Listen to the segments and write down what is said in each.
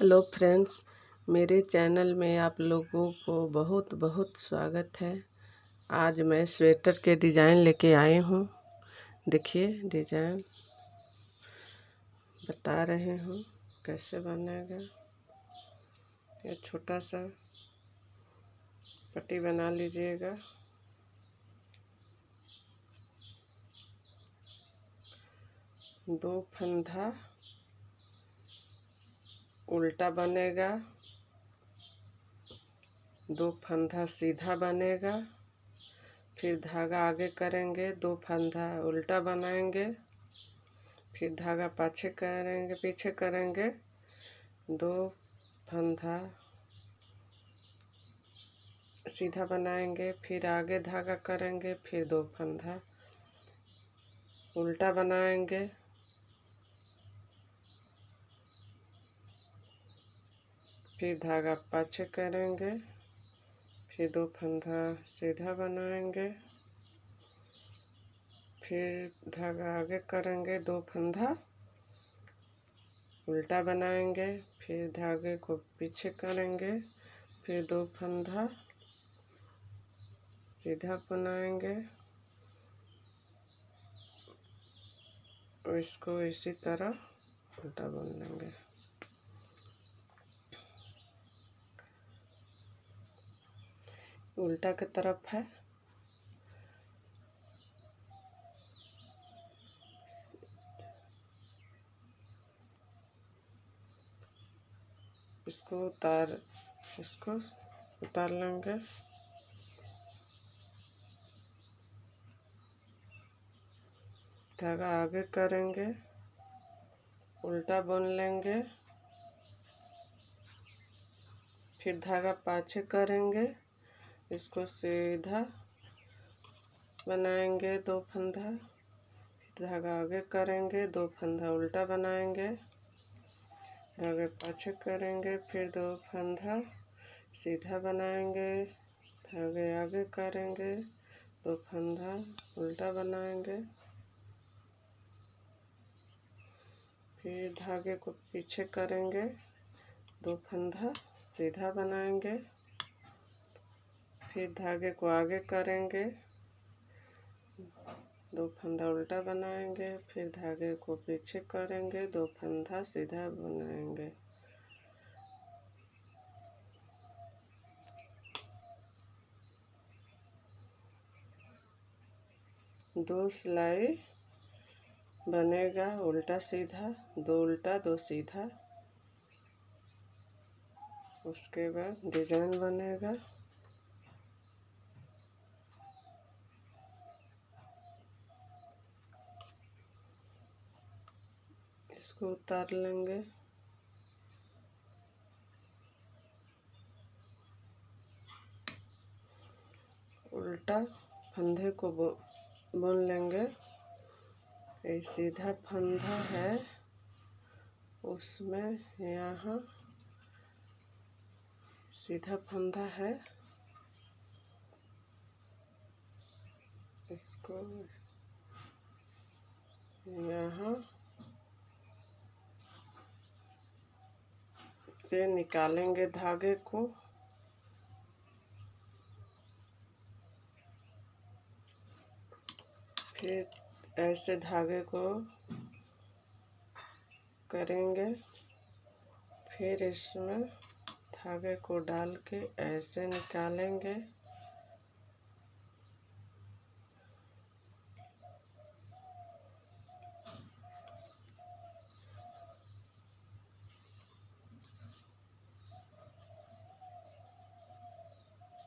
Hello friends, मेरे channel में आप लोगों को बहुत बहुत स्वागत है। आज मैं स्वेटर के डिज़ाइन लेके आई हूँ। देखिए डिज़ाइन बता रहे हूँ कैसे बनेगा। ये छोटा सा पट्टी बना लीजिएगा। दो फंदा उल्टा बनेगा, दो फंदा सीधा बनेगा, फिर धागा आगे करेंगे, दो फंदा उल्टा बनाएंगे, फिर धागा पीछे करेंगे, दो फंदा सीधा बनाएंगे, फिर आगे धागा करेंगे, फिर दो फंदा उल्टा बनाएंगे, फिर धागा पीछे करेंगे, फिर दो फंदा सीधा बनाएंगे, फिर धागा आगे करेंगे, दो फंदा उल्टा बनाएंगे, फिर धागे को पीछे करेंगे, फिर दो फंदा सीधा बनाएंगे और इसको इसी तरह उल्टा बुन लेंगे। उल्टा की तरफ है, इसको उतार लेंगे, धागा आगे करेंगे, उल्टा बुन लेंगे, फिर धागा पाछे करेंगे, इसको सीधा बनाएंगे, दो फंदा, फिर धागा आगे करेंगे, दो फंदा उल्टा बनाएंगे, धागे पाछे करेंगे, फिर दो फंदा सीधा बनाएंगे, धागे आगे करेंगे, दो फंदा उल्टा बनाएंगे, फिर धागे को पीछे करेंगे, दो फंदा सीधा बनाएंगे, फिर धागे को आगे करेंगे, दो फंदा उल्टा बनाएंगे, फिर धागे को पीछे करेंगे, दो फंदा सीधा बनाएंगे। दो सिलाई बनेगा, उल्टा सीधा, दो उल्टा दो सीधा। उसके बाद डिजाइन बनेगा। इसको उतार लेंगे, उल्टा फंदे को बुन लेंगे। ये सीधा फंदा है, उसमें यहाँ सीधा फंदा है, इसको यहाँ से निकालेंगे धागे को, फिर ऐसे धागे को करेंगे, फिर इसमें धागे को डाल के ऐसे निकालेंगे,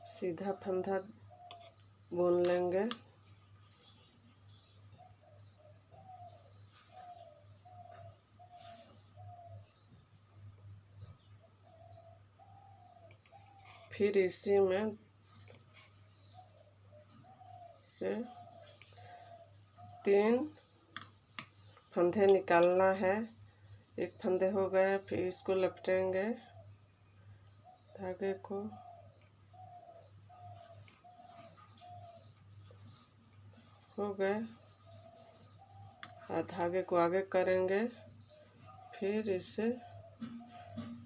सीधा फंदा बुन लेंगे, फिर इसी में से तीन फंदे निकालना है। एक फंदे हो गए, फिर इसको लपटेंगे धागे को, हो गए, और धागे को आगे करेंगे, फिर इसे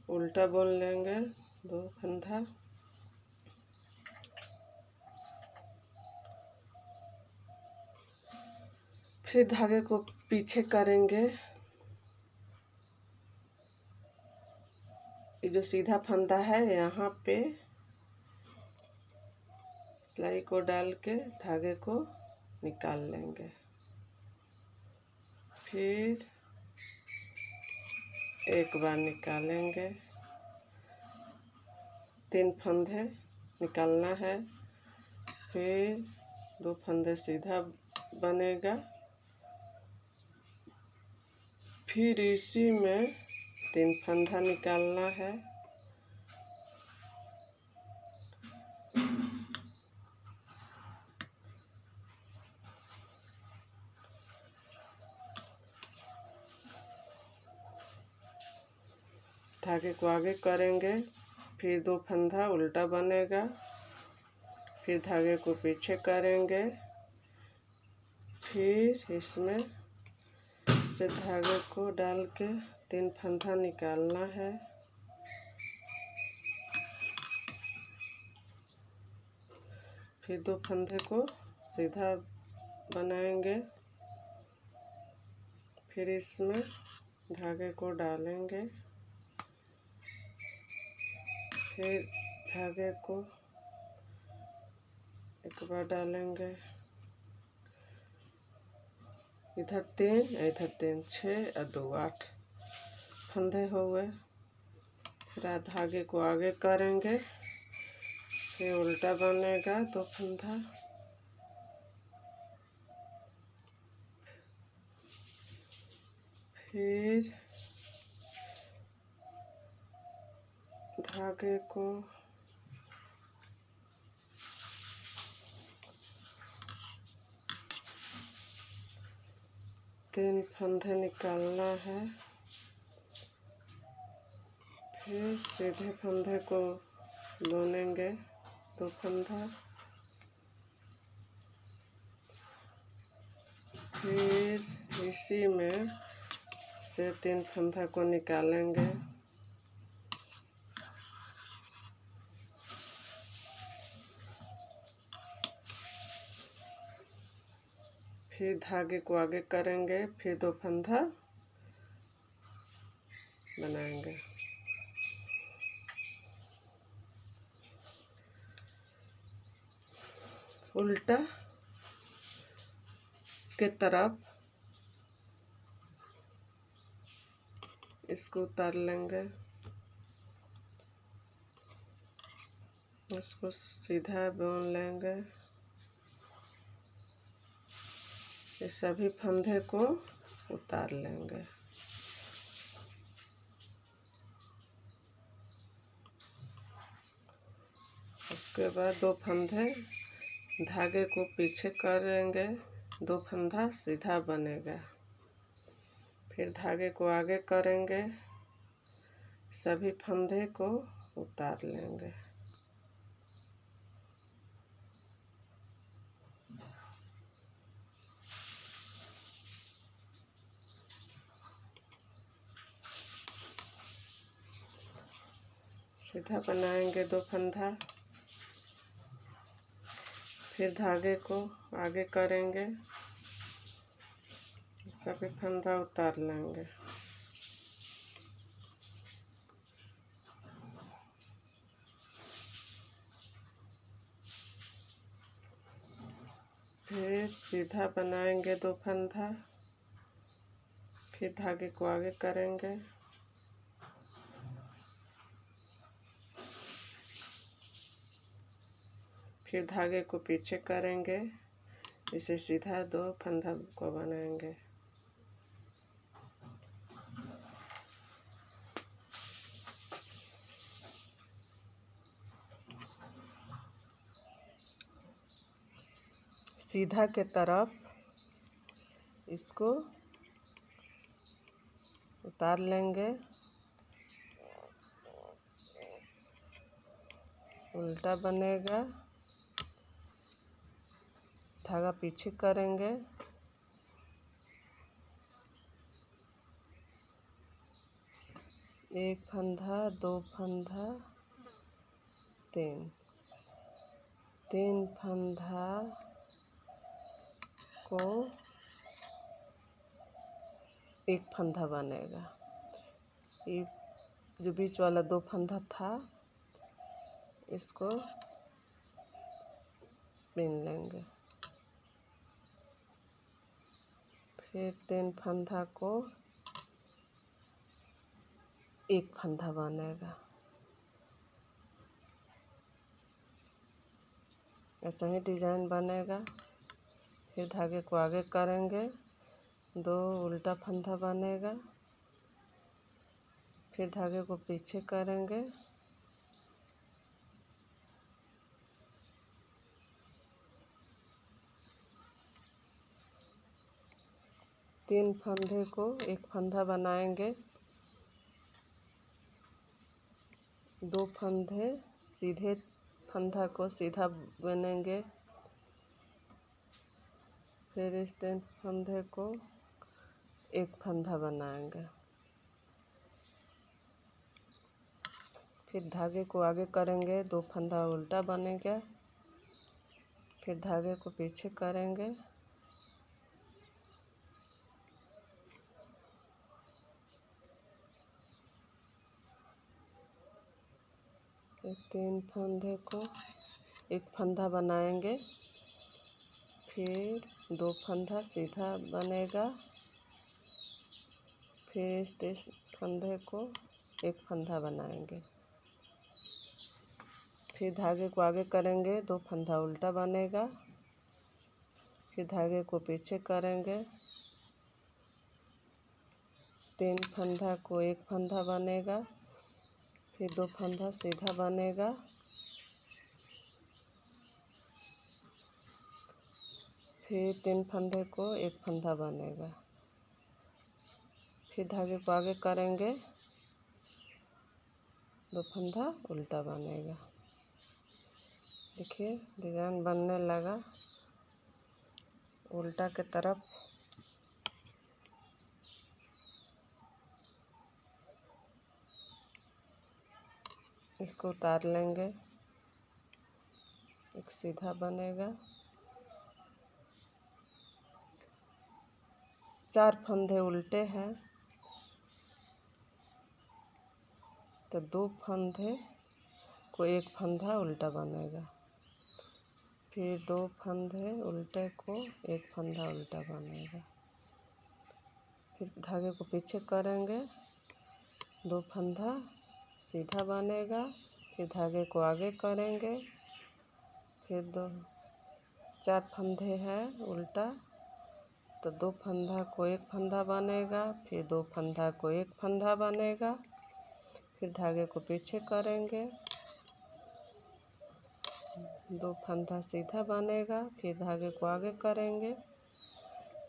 उल्टा बुन लेंगे 2 फंदा। फिर धागे को पीछे करेंगे। ये जो सीधा फंदा है यहाँ पे सिलाई को डाल के धागे को निकाल लेंगे। फिर एक बार निकालेंगे, 3 फंदे निकालना है। फिर 2 फंदे सीधा बनेगा। फिर इसी में 3 फंदा निकालना है। धागे को आगे करेंगे, फिर 2 फंदा उल्टा बनेगा। फिर धागे को पीछे करेंगे। फिर इसमें से धागे को डाल के 3 फंदा निकालना है। फिर 2 फंदे को सीधा बनाएंगे। फिर इसमें धागे को डालेंगे। फिर धागे को एक बार डालेंगे, इधर 3 इधर 3, 6 और 2 8 फंदे हो गए। फिर धागे को आगे करेंगे, फिर उल्टा बनेगा 2 फंदा। फिर धागे को तीन फंदे निकालना है। फिर सीधे फंदे को बुनेंगे 2 फंदा। फिर इसी में से 3 फंदा को निकालेंगे। फिर धागे को आगे करेंगे, फिर 2 फंदा बनाएंगे। उल्टा के तरफ इसको उतार लेंगे, इसको सीधा बुन लेंगे। ये सभी फंदे को उतार लेंगे। उसके बाद 2 फंदे धागे को पीछे करेंगे, 2 फंदा सीधा बनेगा। फिर धागे को आगे करेंगे, सभी फंदे को उतार लेंगे। सीधा बनाएंगे 2 फंदा। फिर धागे को आगे करेंगे, सभी फंदा उतार लेंगे। फिर सीधा बनाएंगे 2 फंदा। फिर धागे को आगे करेंगे, फिर धागे को पीछे करेंगे, इसे सीधा 2 फंदा को बनाएंगे। सीधा के तरफ इसको उतार लेंगे, उल्टा बनेगा। धागा पीछे करेंगे, एक फंदा, दो फंदा, तीन फंदा को एक फंदा बनेगा। ये जो बीच वाला दो फंदा था इसको बीन लेंगे। फिर तीन फंदा को एक फंदा बनेगा। ऐसा ही डिजाइन बनेगा। फिर धागे को आगे करेंगे, दो उल्टा फंदा बनेगा। फिर धागे को पीछे करेंगे, तीन फंदे को एक फंदा बनाएंगे। दो फंदे सीधे फंदा को सीधा बुनेंगे। फिर इस तीन फंदे को एक फंदा बनाएंगे। फिर धागे को आगे करेंगे, दो फंदा उल्टा बनेगा। फिर धागे को पीछे करेंगे, तीन फंदे को एक फंदा बनाएंगे। फिर दो फंदा सीधा बनेगा। फिर इस फंदे को एक फंदा बनाएंगे। फिर धागे को आगे करेंगे, दो फंदा उल्टा बनेगा। फिर धागे को पीछे करेंगे, तीन फंदा को एक फंदा बनेगा। फिर दो फंदा सीधा बनेगा। फिर तीन फंदे को एक फंदा बनेगा। फिर धागे को आगे करेंगे, दो फंदा उल्टा बनेगा। देखिए डिजाइन बनने लगा उल्टा के तरफ। इसको उतार लेंगे, एक सीधा बनेगा। चार फंदे उल्टे हैं तो दो फंदे को एक फंदा उल्टा बनेगा। फिर दो फंदे उल्टे को एक फंदा उल्टा बनेगा। फिर धागे को पीछे करेंगे, दो फंदा सीधा बनेगा। फिर धागे को आगे करेंगे। फिर दो चार फंदे हैं उल्टा तो दो फंदा को एक फंदा बनेगा। फिर दो फंदा को एक फंदा बनेगा। फिर धागे को पीछे करेंगे, दो फंदा सीधा बनेगा। फिर धागे को आगे करेंगे।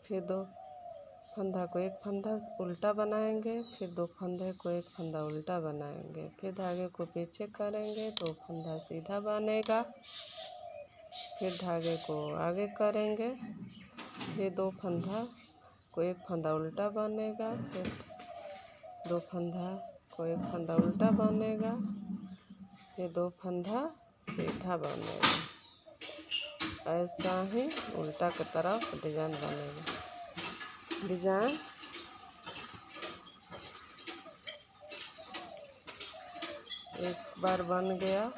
फिर दो फंदा को एक फंदा उल्टा बनाएंगे। फिर दो फंदे को एक फंदा उल्टा बनाएंगे। फिर धागे को पीछे करेंगे, दो फंदा सीधा बनेगा। फिर धागे को आगे करेंगे। फिर दो फंदा को एक फंदा उल्टा बनेगा। फिर दो फंदा को एक फंदा उल्टा बनेगा। फिर दो फंदा सीधा बनेगा। ऐसा ही उल्टा की तरफ डिजाइन बनेगा। डिजाइन एक बार बन गया।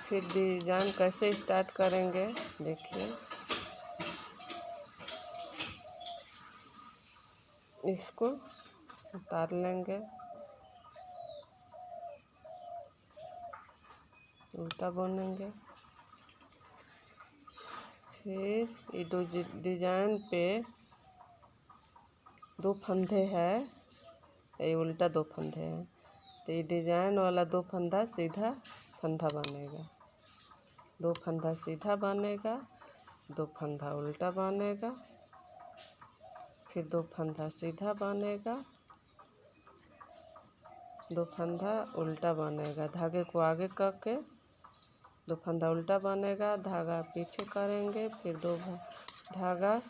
फिर डिजाइन कैसे स्टार्ट करेंगे देखिए। इसको उतार लेंगे, उल्टा बुनेंगे। फिर ये दो डिजाइन पे दो फंदे हैं, ये उल्टा दो फंदे हैं तो ये डिजाइन वाला दो फंदा सीधा फंदा बनेगा। दो फंदा सीधा बनेगा, दो फंदा उल्टा बनेगा। फिर दो फंदा सीधा बनेगा, दो फंदा उल्टा बनेगा। धागे को आगे करके दो फंदा उल्टा बनेगा, धागा पीछे करेंगे। फिर दो धागा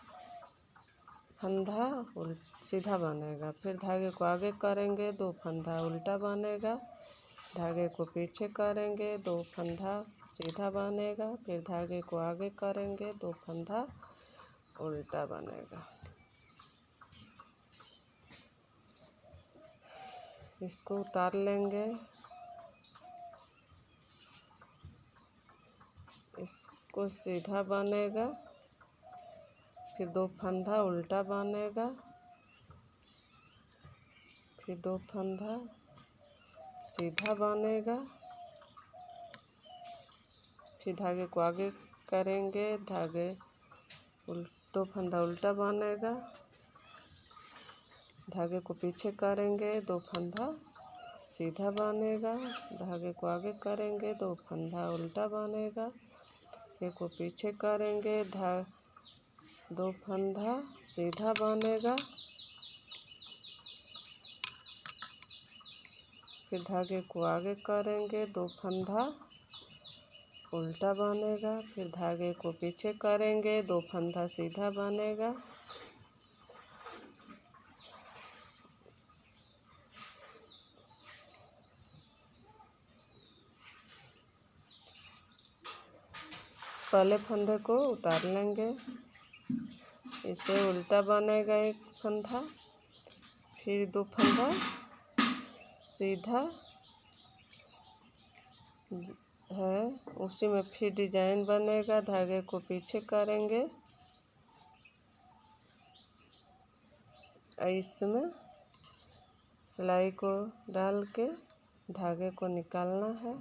फंदा सीधा बनेगा। फिर धागे को आगे करेंगे, 2 फंदा उल्टा बनेगा। धागे को पीछे करेंगे, 2 फंदा सीधा बनेगा। फिर धागे को आगे करेंगे, 2 फंदा उल्टा बनेगा। इसको उतार लेंगे। इसको सीधा बनेगा। फिर 2 फंदा उल्टा बनेगा। फिर 2 फंदा सीधा बनेगा। फिर धागे को आगे करेंगे, 2 फंदा उल्टा बनेगा। धागे को पीछे करेंगे, 2 फंदा सीधा बनेगा। धागे को आगे करेंगे, 2 फंदा उल्टा बनेगा। धागे को पीछे करेंगे, 2 फंदा सीधा बनेगा। फिर धागे को आगे करेंगे, 2 फंदा उल्टा बनेगा। फिर धागे को पीछे करेंगे, 2 फंदा सीधा बनेगा। पहले फंदे को उतार लेंगे। इसे उल्टा बनेगा 1 फंदा। फिर 2 फंदा सीधा है, उसी में फिर डिजाइन बनेगा। धागे को पीछे करेंगे, इसमें सिलाई को डाल के धागे को निकालना है।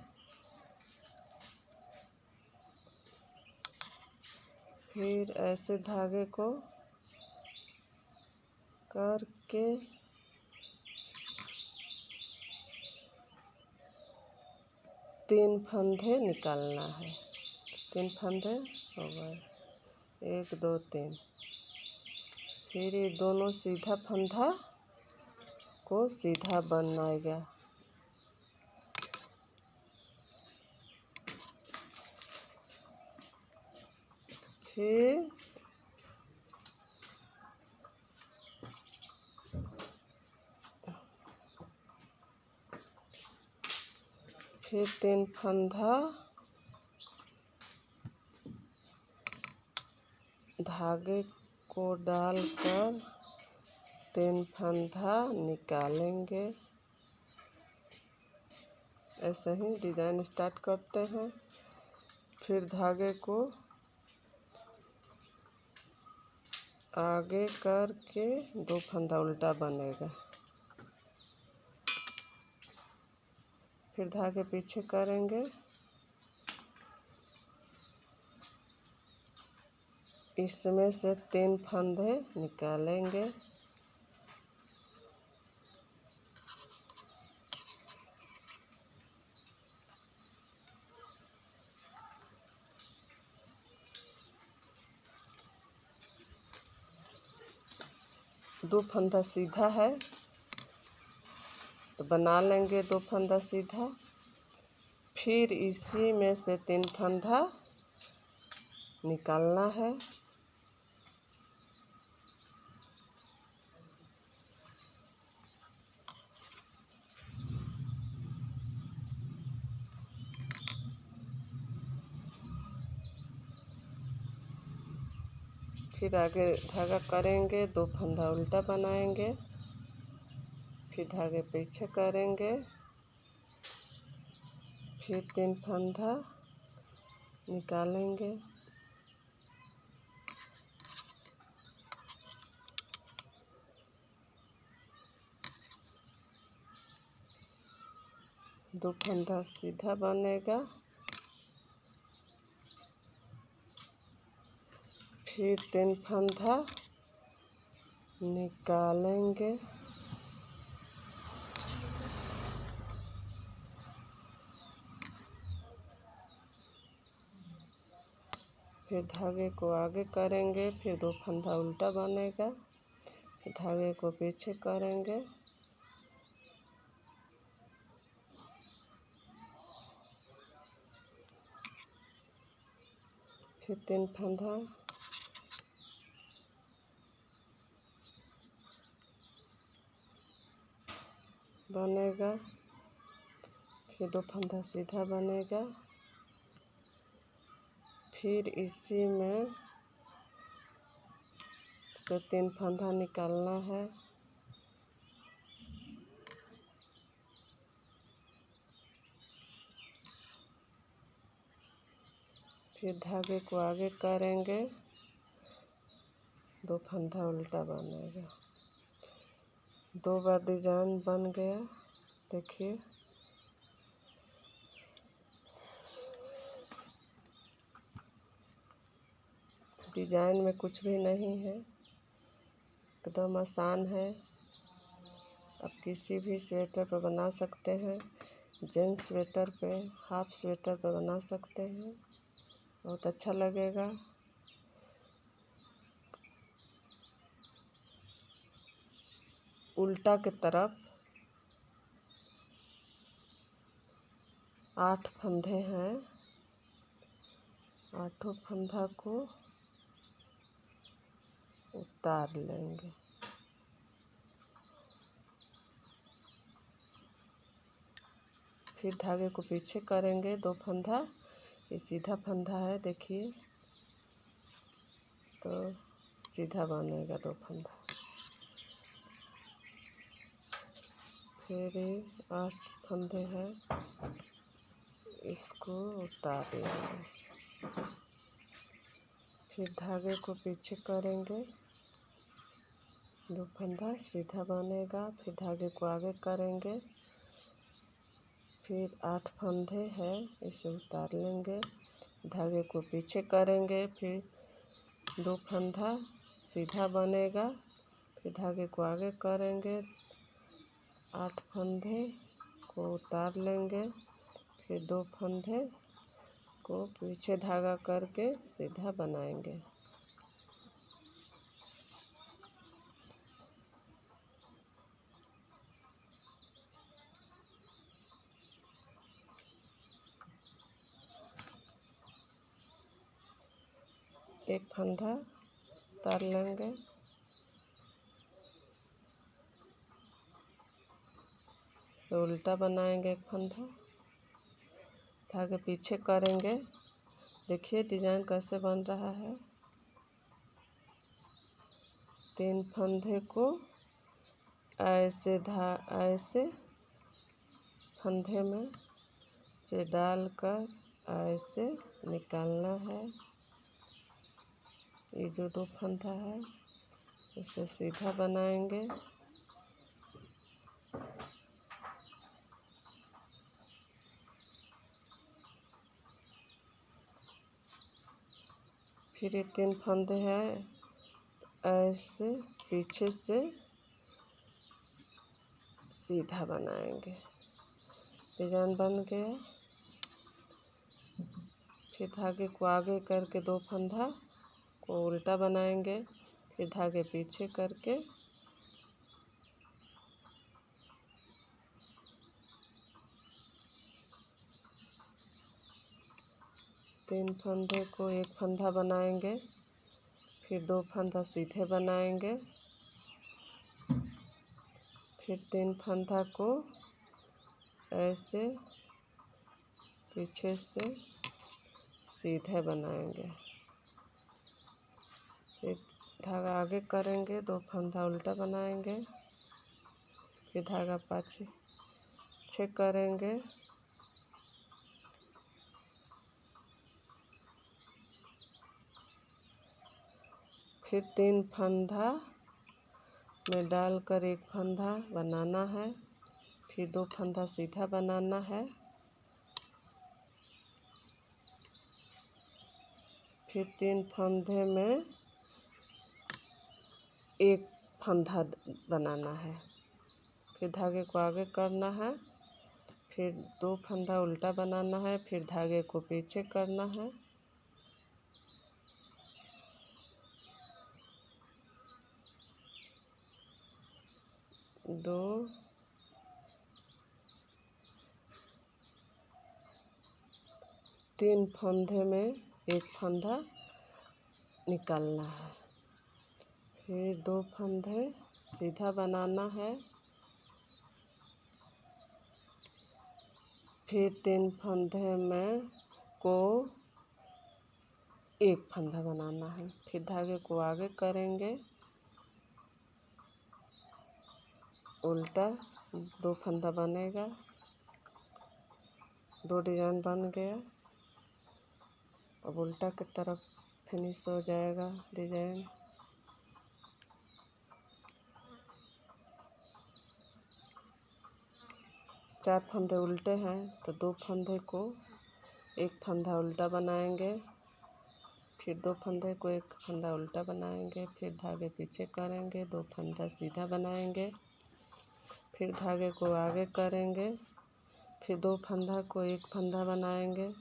फिर ऐसे धागे को करके तीन फंदे निकालना है। 3 फंदे हो गए, 1 2 3। फिर ये दोनों सीधा फंदा को सीधा बनाएगा। फिर फिर 3 फंदा धागे को डालकर 3 फंदा निकालेंगे। ऐसे ही डिजाइन स्टार्ट करते हैं। फिर धागे को आगे करके 2 फंदा उल्टा बनेगा। फिर धागे पीछे करेंगे, इसमें से 3 फंदे निकालेंगे। दो फंदा सीधा है तो बना लेंगे 2 फंदा सीधा। फिर इसी में से 3 फंदा निकालना है। फिर आगे धागा करेंगे, 2 फंदा उल्टा बनाएंगे। फिर धागे पीछे करेंगे, फिर 3 फंदा निकालेंगे। दो फंदा सीधा बनेगा। फिर 3 फंदा निकालेंगे। फिर धागे को आगे करेंगे, फिर 2 फंदा उल्टा बनेगा। फिर धागे को पीछे करेंगे, फिर 3 फंदा बनेगा, फिर 2 फंदा सीधा बनेगा। फिर इसी में से 3 फंदा निकालना है। फिर धागे को आगे करेंगे, 2 फंदा उल्टा बनेगा। 2 बार डिजाइन बन गया, देखिए। डिजाइन में कुछ भी नहीं है, एकदम आसान है। आप किसी भी स्वेटर पर बना सकते हैं, जेंट्स स्वेटर पे, हाफ स्वेटर पे बना सकते हैं, बहुत अच्छा लगेगा। उल्टा की तरफ 8 फंदे हैं, 8 फंदा को उतार लेंगे। फिर धागे को पीछे करेंगे, 2 फंदा, ये सीधा फंदा है, देखिए, तो सीधा बनेगा 2 फंदा। फिर 8 फंदे हैं, इसको उतार लेंगे। फिर धागे को पीछे करेंगे, 2 फंदा सीधा बनेगा। फिर धागे को आगे करेंगे, फिर 8 फंदे हैं, इसे उतार लेंगे। धागे को पीछे करेंगे, फिर 2 फंदा सीधा बनेगा। फिर धागे को आगे करेंगे, 8 फंदे को उतार लेंगे। फिर 2 फंदे को पीछे धागा करके सीधा बनाएंगे। एक फंदा उतार लेंगे, तो उल्टा बनाएंगे, एक फंदा, धागे पीछे करेंगे। देखिए डिजाइन कैसे बन रहा है। 3 फंदे को ऐसे ऐसे फंदे में से डालकर ऐसे निकालना है। ये जो 2 फंदा है, इसे सीधा बनाएंगे। फिर ये 3 फंदे हैं, ऐसे पीछे से सीधा बनाएंगे। डिजाइन बन गया। फिर धागे को आगे करके 2 फंदा को उल्टा बनाएंगे। फिर धागे पीछे करके तीन फंदे को एक फंदा बनाएंगे। फिर 2 फंदा सीधे बनाएंगे। फिर 3 फंदा को ऐसे पीछे से सीधे बनाएंगे। फिर धागा आगे करेंगे, 2 फंदा उल्टा बनाएंगे। फिर धागा पीछे करेंगे। फिर 3 फंदा में डालकर एक फंदा बनाना है। फिर 2 फंदा सीधा बनाना है। फिर 3 फंदे में एक फंदा बनाना है। फिर धागे को आगे करना है। फिर 2 फंदा उल्टा बनाना है। फिर धागे को पीछे करना है। तीन फंदे में एक फंदा निकालना है। फिर 2 फंदे सीधा बनाना है। फिर 3 फंदे में को एक फंदा बनाना है। फिर धागे को आगे करेंगे, उल्टा 2 फंदा बनेगा, 2 डिजाइन बन गया। अब उल्टा की तरफ फिनिश हो जाएगा डिजाइन। चार फंदे उल्टे हैं तो 2 फंदे को एक फंदा उल्टा बनाएंगे, फिर 2 फंदे को एक फंदा उल्टा बनाएंगे, फिर धागे पीछे करेंगे, 2 फंदा सीधा बनाएंगे, फिर धागे को आगे करेंगे, फिर 2 फंदा को एक फंदा बनाएंगे,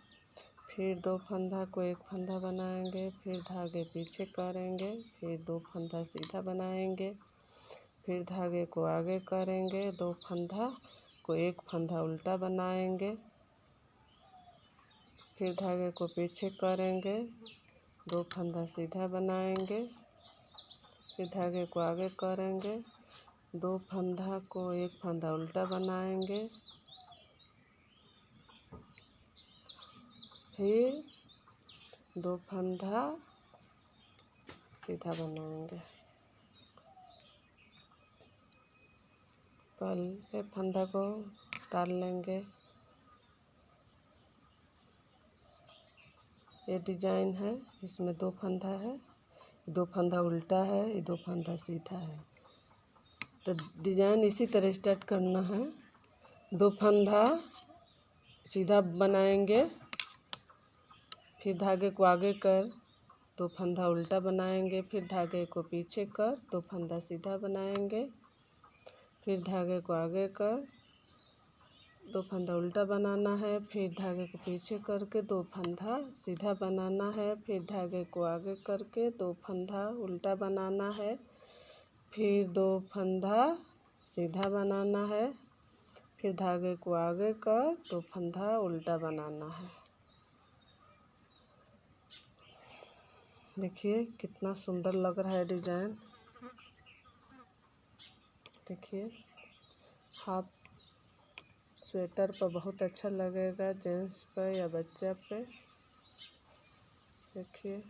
फिर 2 फंदा को एक फंदा बनाएंगे, फिर धागे पीछे करेंगे, फिर 2 फंदा सीधा बनाएंगे, फिर धागे को आगे करेंगे, 2 फंदा को एक फंदा उल्टा बनाएंगे, फिर धागे को पीछे करेंगे, 2 फंदा सीधा बनाएंगे, फिर धागे को आगे करेंगे, 2 फंदा को एक फंदा उल्टा बनाएंगे, फिर 2 फंदा सीधा बनाएंगे। पहले फंदा को डाल लेंगे। ये डिजाइन है, इसमें 2 फंदा है, 2 फंदा उल्टा है, ये 2 फंदा सीधा है। तो डिजाइन इसी तरह स्टार्ट करना है। 2 फंदा सीधा बनाएंगे, फिर धागे को आगे कर 2 फंदा उल्टा बनाएंगे, फिर धागे को पीछे कर 2 फंदा सीधा बनाएंगे, फिर धागे को आगे कर 2 फंदा उल्टा बनाना है, फिर धागे को पीछे करके 2 फंदा सीधा बनाना है, फिर धागे को आगे करके 2 फंदा उल्टा बनाना है, फिर 2 फंदा सीधा बनाना है, फिर धागे को आगे कर 2 फंदा उल्टा बनाना है। देखिए कितना सुंदर लग रहा है डिजाइन। देखिए हाफ स्वेटर पर बहुत अच्छा लगेगा, जेंट्स पे या बच्चा पे। देखिए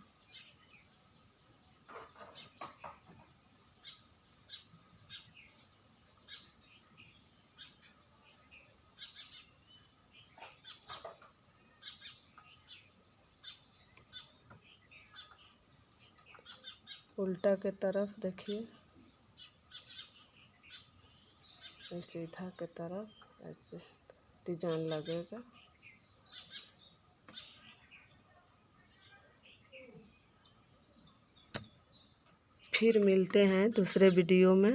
उल्टा के तरफ देखिए, सीधा के तरफ ऐसे डिजाइन लगेगा। फिर मिलते हैं दूसरे वीडियो में।